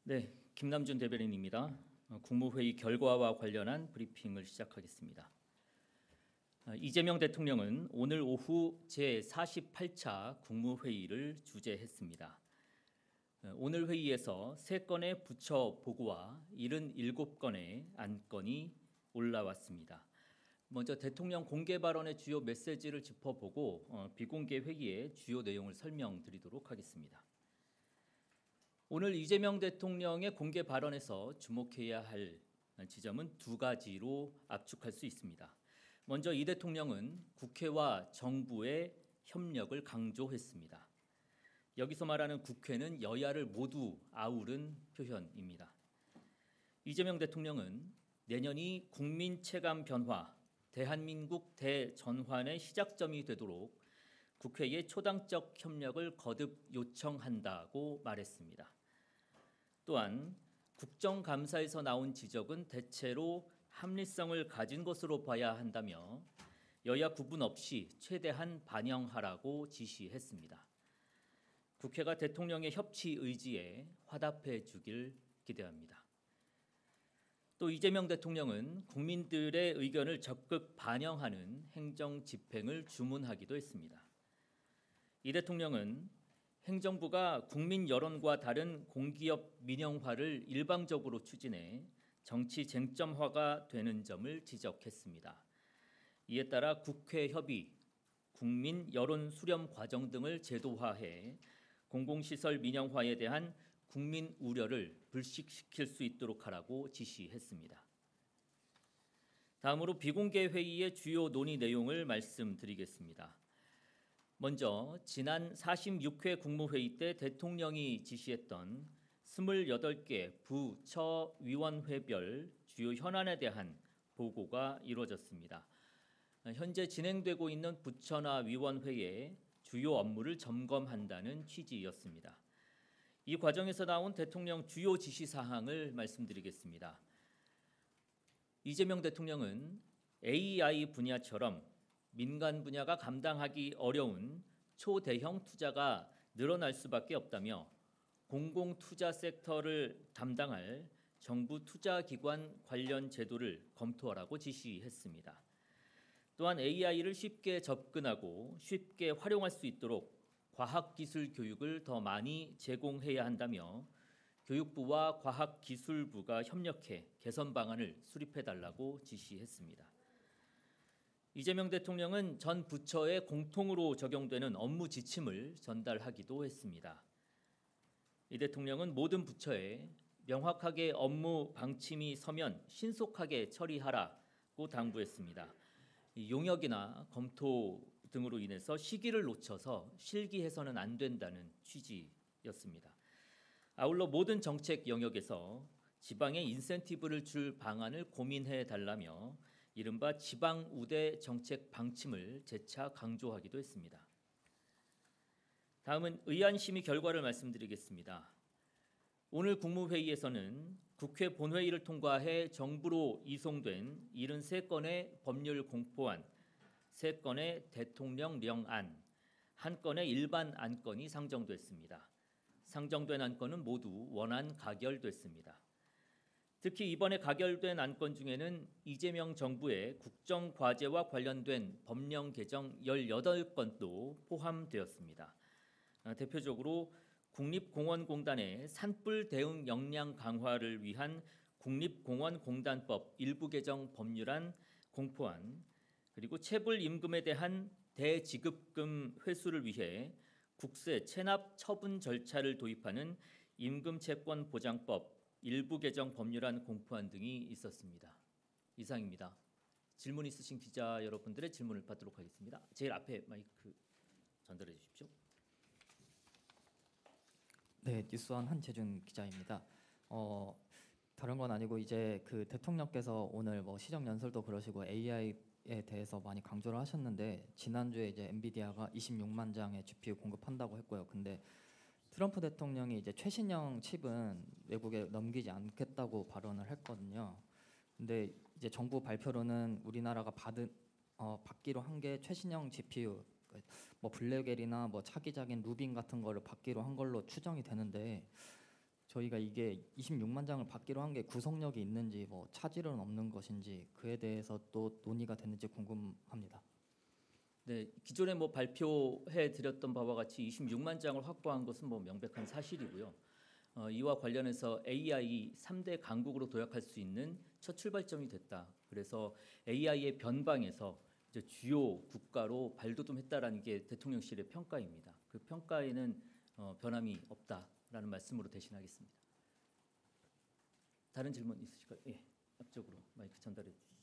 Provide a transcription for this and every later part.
네, 김남준 대변인입니다. 국무회의 결과와 관련한 브리핑을 시작하겠습니다. 이재명 대통령은 오늘 오후 제48차 국무회의를 주재했습니다. 오늘 회의에서 3건의 부처 보고와 77건의 안건이 올라왔습니다. 먼저 대통령 공개 발언의 주요 메시지를 짚어보고 비공개 회의의 주요 내용을 설명드리도록 하겠습니다. 오늘 이재명 대통령의 공개 발언에서 주목해야 할 지점은 2가지로 압축할 수 있습니다. 먼저 이 대통령은 국회와 정부의 협력을 강조했습니다. 여기서 말하는 국회는 여야를 모두 아우른 표현입니다. 이재명 대통령은 내년이 국민 체감 변화, 대한민국 대전환의 시작점이 되도록 국회의 초당적 협력을 거듭 요청한다고 말했습니다. 또한 국정감사에서 나온 지적은 대체로 합리성을 가진 것으로 봐야 한다며 여야 구분 없이 최대한 반영하라고 지시했습니다. 국회가 대통령의 협치 의지에 화답해 주길 기대합니다. 또 이재명 대통령은 국민들의 의견을 적극 반영하는 행정 집행을 주문하기도 했습니다. 이 대통령은 행정부가 국민 여론과 다른 공기업 민영화를 일방적으로 추진해 정치 쟁점화가 되는 점을 지적했습니다. 이에 따라 국회 협의, 국민 여론 수렴 과정 등을 제도화해 공공시설 민영화에 대한 국민 우려를 불식시킬 수 있도록 하라고 지시했습니다. 다음으로 비공개 회의의 주요 논의 내용을 말씀드리겠습니다. 먼저 지난 46회 국무회의 때 대통령이 지시했던 28개 부처위원회별 주요 현안에 대한 보고가 이루어졌습니다. 현재 진행되고 있는 부처나 위원회의 주요 업무를 점검한다는 취지였습니다. 이 과정에서 나온 대통령 주요 지시사항을 말씀드리겠습니다. 이재명 대통령은 AI 분야처럼 민간 분야가 감당하기 어려운 초대형 투자가 늘어날 수밖에 없다며 공공투자 섹터를 담당할 정부 투자기관 관련 제도를 검토하라고 지시했습니다. 또한 AI를 쉽게 접근하고 쉽게 활용할 수 있도록 과학기술 교육을 더 많이 제공해야 한다며 교육부와 과학기술부가 협력해 개선 방안을 수립해달라고 지시했습니다. 이재명 대통령은 전 부처에 공통으로 적용되는 업무 지침을 전달하기도 했습니다. 이 대통령은 모든 부처에 명확하게 업무 방침이 서면 신속하게 처리하라고 당부했습니다. 용역이나 검토 등으로 인해서 시기를 놓쳐서 실기해서는 안 된다는 취지였습니다. 아울러 모든 정책 영역에서 지방에 인센티브를 줄 방안을 고민해 달라며 이른바 지방 우대 정책 방침을 재차 강조하기도 했습니다. 다음은 의안심의 결과를 말씀드리겠습니다. 오늘 국무회의에서는 국회 본회의를 통과해 정부로 이송된 73건의 법률 공포안, 3건의 대통령령안, 1건의 일반 안건이 상정됐습니다. 상정된 안건은 모두 원안 가결됐습니다. 특히 이번에 가결된 안건 중에는 이재명 정부의 국정과제와 관련된 법령 개정 18건도 포함되었습니다. 대표적으로 국립공원공단의 산불 대응 역량 강화를 위한 국립공원공단법 일부 개정 법률안 공포안, 그리고 체불 임금에 대한 대지급금 회수를 위해 국세 체납 처분 절차를 도입하는 임금채권보장법 일부 개정 법률안 공포안 등이 있었습니다. 이상입니다. 질문 있으신 기자 여러분들의 질문을 받도록 하겠습니다. 제일 앞에 마이크 전달해 주십시오. 네, 뉴스원 한재준 기자입니다. 다른 건 아니고 이제 그 대통령께서 오늘 뭐 시정 연설도 그러시고 AI에 대해서 많이 강조를 하셨는데 지난주에 이제 엔비디아가 26만 장의 GPU 공급한다고 했고요. 근데 트럼프 대통령이 이제 최신형 칩은 외국에 넘기지 않겠다고 발언을 했거든요. 근데 이제 정부 발표로는 우리나라가 받기로 한 게 최신형 GPU, 뭐 블랙엘이나 뭐 차기작인 루빈 같은 거를 받기로 한 걸로 추정이 되는데 저희가 이게 26만 장을 받기로 한 게 구속력이 있는지 뭐 차질은 없는 것인지 그에 대해서 또 논의가 됐는지 궁금합니다. 네, 기존에 뭐 발표해 드렸던 바와 같이 26만 장을 확보한 것은 뭐 명백한 사실이고요. 이와 관련해서 AI 3대 강국으로 도약할 수 있는 첫 출발점이 됐다. 그래서 AI의 변방에서 이제 주요 국가로 발돋움했다라는 게 대통령실의 평가입니다. 그 평가에는 변함이 없다라는 말씀으로 대신하겠습니다. 다른 질문 있으실까요? 예, 앞쪽으로 마이크 전달해 주시죠.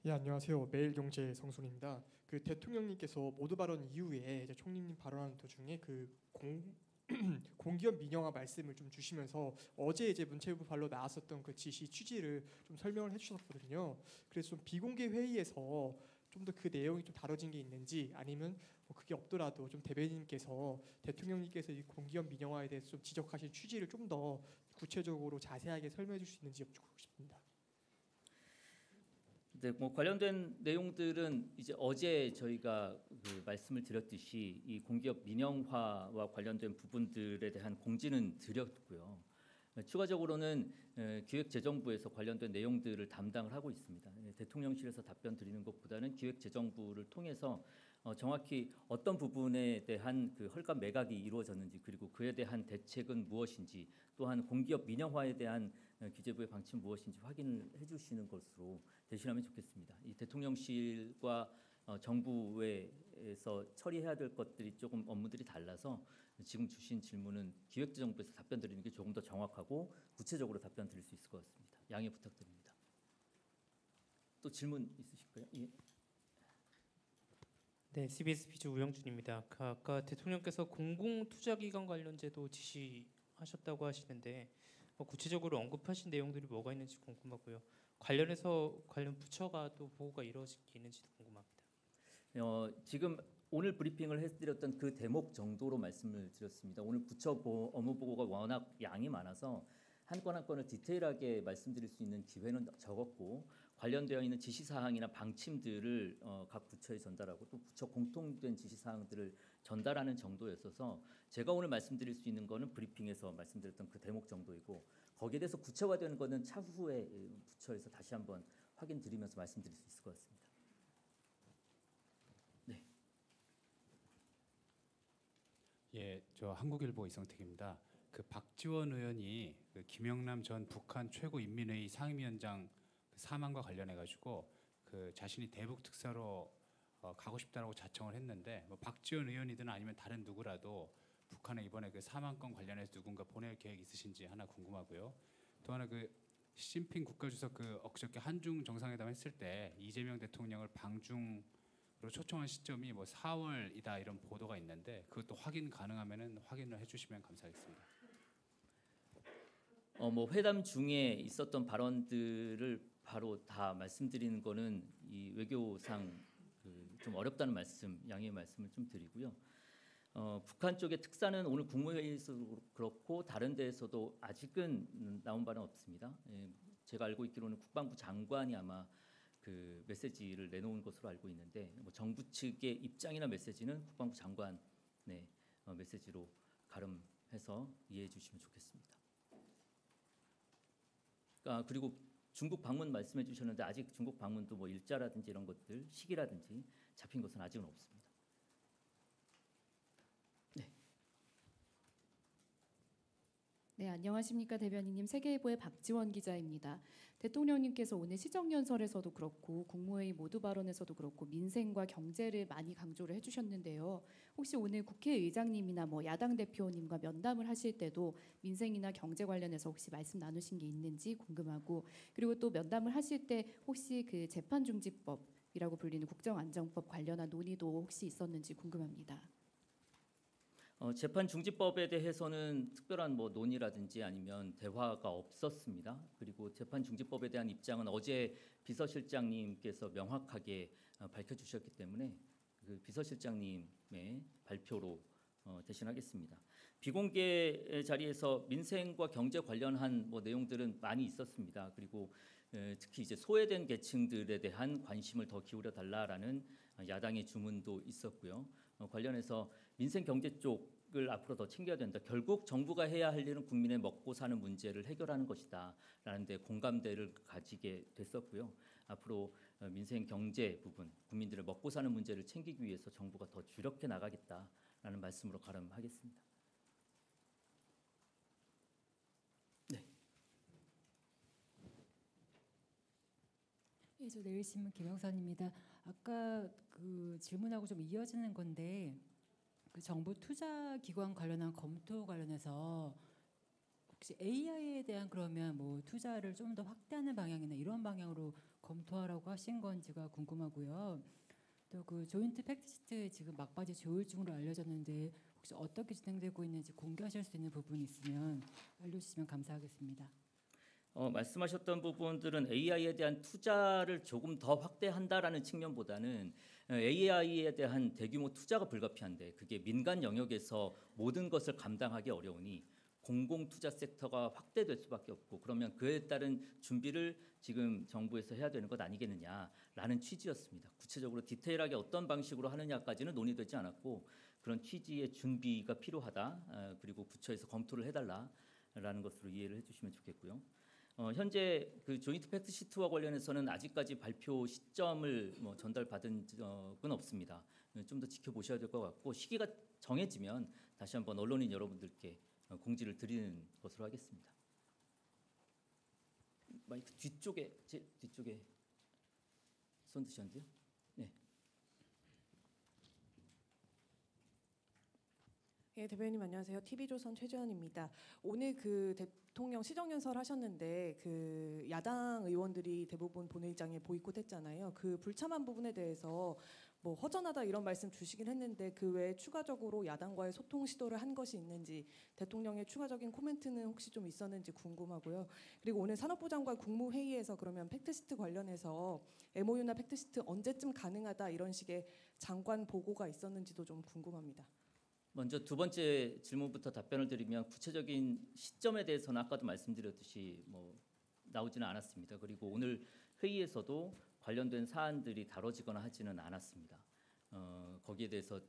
예, 안녕하세요. 매일경제 성순입니다. 그 대통령님께서 모두 발언 이후에 이제 총리님 발언하는 도중에 그 공기업 민영화 말씀을 좀 주시면서 어제 이제 문체부 발로 나왔었던 그 지시 취지를 좀 설명을 해주셨거든요. 그래서 좀 비공개 회의에서 좀 더 그 내용이 좀 다뤄진 게 있는지 아니면 뭐 그게 없더라도 좀 대변인께서 대통령님께서 이 공기업 민영화에 대해서 좀 지적하신 취지를 좀 더 구체적으로 자세하게 설명해 줄 수 있는지 여쭙고 싶습니다. 네, 뭐 관련된 내용들은 이제 어제 저희가 그 말씀을 드렸듯이 이 공기업 민영화와 관련된 부분들에 대한 공지는 드렸고요. 추가적으로는 기획재정부에서 관련된 내용들을 담당을 하고 있습니다. 대통령실에서 답변 드리는 것보다는 기획재정부를 통해서 정확히 어떤 부분에 대한 그 헐값 매각이 이루어졌는지 그리고 그에 대한 대책은 무엇인지 또한 공기업 민영화에 대한 기재부의 방침 무엇인지 확인을 해주시는 것으로 대신하면 좋겠습니다. 이 대통령실과 정부에서 처리해야 될 것들이 조금 업무들이 달라서 지금 주신 질문은 기획재정부에서 답변 드리는 게 조금 더 정확하고 구체적으로 답변 드릴 수 있을 것 같습니다. 양해 부탁드립니다. 또 질문 있으실까요? 예. 네, CBS 비즈 우영준입니다. 아까 대통령께서 공공투자기관 관련제도 지시하셨다고 하시는데 구체적으로 언급하신 내용들이 뭐가 있는지 궁금하고요. 관련해서 관련 부처가 또 보고가 이루어지는지도 궁금합니다. 지금 오늘 브리핑을 해드렸던 그 대목 정도로 말씀을 드렸습니다. 오늘 부처 업무 보고가 워낙 양이 많아서 한 건 한 건을 디테일하게 말씀드릴 수 있는 기회는 적었고 관련되어 있는 지시사항이나 방침들을 각 부처에 전달하고 또 부처 공통된 지시사항들을 전달하는 정도였어서 제가 오늘 말씀드릴 수 있는 거는 브리핑에서 말씀드렸던 그 대목 정도이고 거기에 대해서 구체화되는 거는 차후에 부처에서 다시 한번 확인드리면서 말씀드릴 수 있을 것 같습니다. 네. 예, 저 한국일보 이성택입니다. 그 박지원 의원이 그 김영남 전 북한 최고인민회의 상임위원장 사망과 관련해 가지고 그 자신이 대북 특사로 가고 싶다라고 자청을 했는데 뭐 박지원 의원이든 아니면 다른 누구라도 북한에 이번에 그 사망권 관련해서 누군가 보낼 계획 있으신지 하나 궁금하고요. 또 하나 그 시진핑 국가주석 그 엊그저께 한중 정상회담 했을 때 이재명 대통령을 방중으로 초청한 시점이 뭐 4월이다 이런 보도가 있는데 그것도 확인 가능하면은 확인을 해주시면 감사하겠습니다. 뭐 회담 중에 있었던 발언들을 바로 다 말씀드리는 거는 이 외교상 좀 어렵다는 말씀, 양해의 말씀을 좀 드리고요. 북한 쪽의 특사는 오늘 국무회의에서도 그렇고 다른 데에서도 아직은 나온 바는 없습니다. 제가 알고 있기로는 국방부 장관이 아마 그 메시지를 내놓은 것으로 알고 있는데 뭐 정부 측의 입장이나 메시지는 국방부 장관의 메시지로 가름해서 이해해 주시면 좋겠습니다. 그리고 중국 방문 말씀해 주셨는데 아직 중국 방문도 뭐 일자라든지 이런 것들 시기라든지 잡힌 것은 아직은 없습니다. 네. 네, 안녕하십니까 대변인님. 세계일보의 박지원 기자입니다. 대통령님께서 오늘 시정연설에서도 그렇고 국무회의 모두 발언에서도 그렇고 민생과 경제를 많이 강조를 해주셨는데요. 혹시 오늘 국회의장님이나 뭐 야당 대표님과 면담을 하실 때도 민생이나 경제 관련해서 혹시 말씀 나누신 게 있는지 궁금하고 그리고 또 면담을 하실 때 혹시 그 재판중지법이라고 불리는 국정안정법 관련한 논의도 혹시 있었는지 궁금합니다. 재판중지법에 대해서는 특별한 뭐 논의라든지 아니면 대화가 없었습니다. 그리고 재판중지법에 대한 입장은 어제 비서실장님께서 명확하게 밝혀주셨기 때문에 그 비서실장님의 발표로 대신하겠습니다. 비공개 자리에서 민생과 경제 관련한 뭐 내용들은 많이 있었습니다. 그리고 특히 이제 소외된 계층들에 대한 관심을 더 기울여 달라라는 야당의 주문도 있었고요. 관련해서 민생 경제 쪽 을 앞으로 더 챙겨야 된다. 결국 정부가 해야 할 일은 국민의 먹고 사는 문제를 해결하는 것이다라는 데 공감대를 가지게 됐었고요. 앞으로 민생 경제 부분, 국민들의 먹고 사는 문제를 챙기기 위해서 정부가 더 주력해 나가겠다라는 말씀으로 가름하겠습니다. 예, 저 내일신문 김영선입니다. 아까 그 질문하고 좀 이어지는 건데 그 정부 투자 기관 관련한 검토 관련해서 혹시 AI에 대한 그러면 뭐 투자를 좀 더 확대하는 방향이나 이런 방향으로 검토하라고 하신 건지가 궁금하고요. 또 그 조인트 팩트시트 지금 막바지 조율 중으로 알려졌는데 혹시 어떻게 진행되고 있는지 공개하실 수 있는 부분이 있으면 알려주시면 감사하겠습니다. 말씀하셨던 부분들은 AI에 대한 투자를 조금 더 확대한다라는 측면보다는 AI에 대한 대규모 투자가 불가피한데 그게 민간 영역에서 모든 것을 감당하기 어려우니 공공 투자 섹터가 확대될 수밖에 없고 그러면 그에 따른 준비를 지금 정부에서 해야 되는 것 아니겠느냐라는 취지였습니다. 구체적으로 디테일하게 어떤 방식으로 하느냐까지는 논의되지 않았고 그런 취지의 준비가 필요하다. 그리고 구처에서 검토를 해달라라는 것으로 이해를 해주시면 좋겠고요. 현재 그 조인트 팩트 시트와 관련해서는 아직까지 발표 시점을 전달받은 적은 없습니다. 좀 더 지켜보셔야 될 것 같고 시기가 정해지면 다시 한번 언론인 여러분들께 공지를 드리는 것으로 하겠습니다. 마이크 뒤쪽에 제 뒤쪽에 손 드셨는데요. 네. 예, 대변인님 안녕하세요. TV조선 최주현입니다. 오늘 그 대통령 시정연설 하셨는데 그 야당 의원들이 대부분 본회의장에 보이콧했잖아요. 그 불참한 부분에 대해서 뭐 허전하다 이런 말씀 주시긴 했는데 그 외에 추가적으로 야당과의 소통 시도를 한 것이 있는지 대통령의 추가적인 코멘트는 혹시 좀 있었는지 궁금하고요. 그리고 오늘 산업부 장관 국무회의에서 그러면 팩트시트 관련해서 MOU나 팩트시트 언제쯤 가능하다 이런 식의 장관 보고가 있었는지도 좀 궁금합니다. 먼저 두 번째 질문부터 답변을 드리면 구체적인 시점에 대해서는 아까도 말씀드렸듯이 나오지는 않았습니다. 그리고 오늘 회의에서도 관련된 사안들이 다뤄지거나 하지는 않았습니다. 거기에 대해서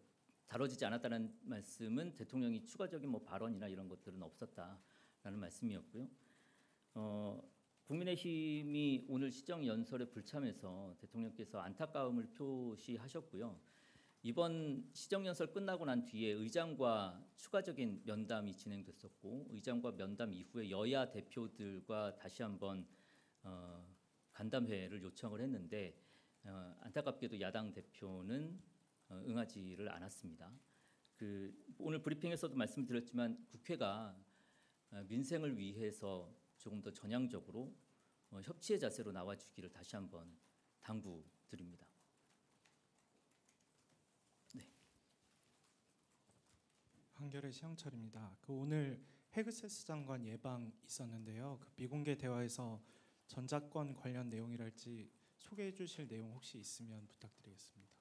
다뤄지지 않았다는 말씀은 대통령이 추가적인 발언이나 이런 것들은 없었다라는 말씀이었고요. 국민의힘이 오늘 시정연설에 불참해서 대통령께서 안타까움을 표시하셨고요. 이번 시정연설 끝나고 난 뒤에 의장과 추가적인 면담이 진행됐었고 의장과 면담 이후에 여야 대표들과 다시 한번 간담회를 요청을 했는데 안타깝게도 야당 대표는 응하지를 않았습니다. 오늘 브리핑에서도 말씀드렸지만 국회가 민생을 위해서 조금 더 전향적으로 협치의 자세로 나와주기를 다시 한번 당부드립니다. 한겨레 시영철입니다. 오늘 헤그세스 장관 예방 있었는데요. 비공개 대화에서 전작권 관련 내용이랄지 소개해 주실 내용 혹시 있으면 부탁드리겠습니다.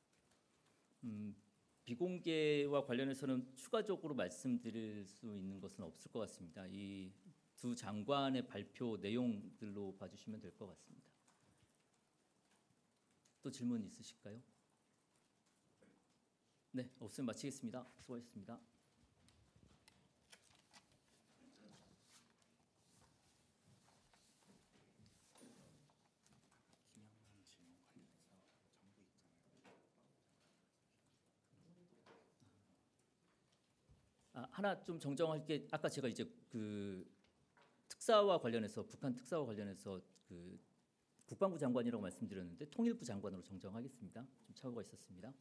비공개와 관련해서는 추가적으로 말씀드릴 수 있는 것은 없을 것 같습니다. 이 두 장관의 발표 내용들로 봐주시면 될 것 같습니다. 또 질문 있으실까요? 네, 없으면 마치겠습니다. 수고하셨습니다. 하나 좀 정정할 게 아까 제가 이제 특사와 관련해서 북한 특사와 관련해서 국방부 장관이라고 말씀드렸는데 통일부 장관으로 정정하겠습니다. 좀 착오가 있었습니다.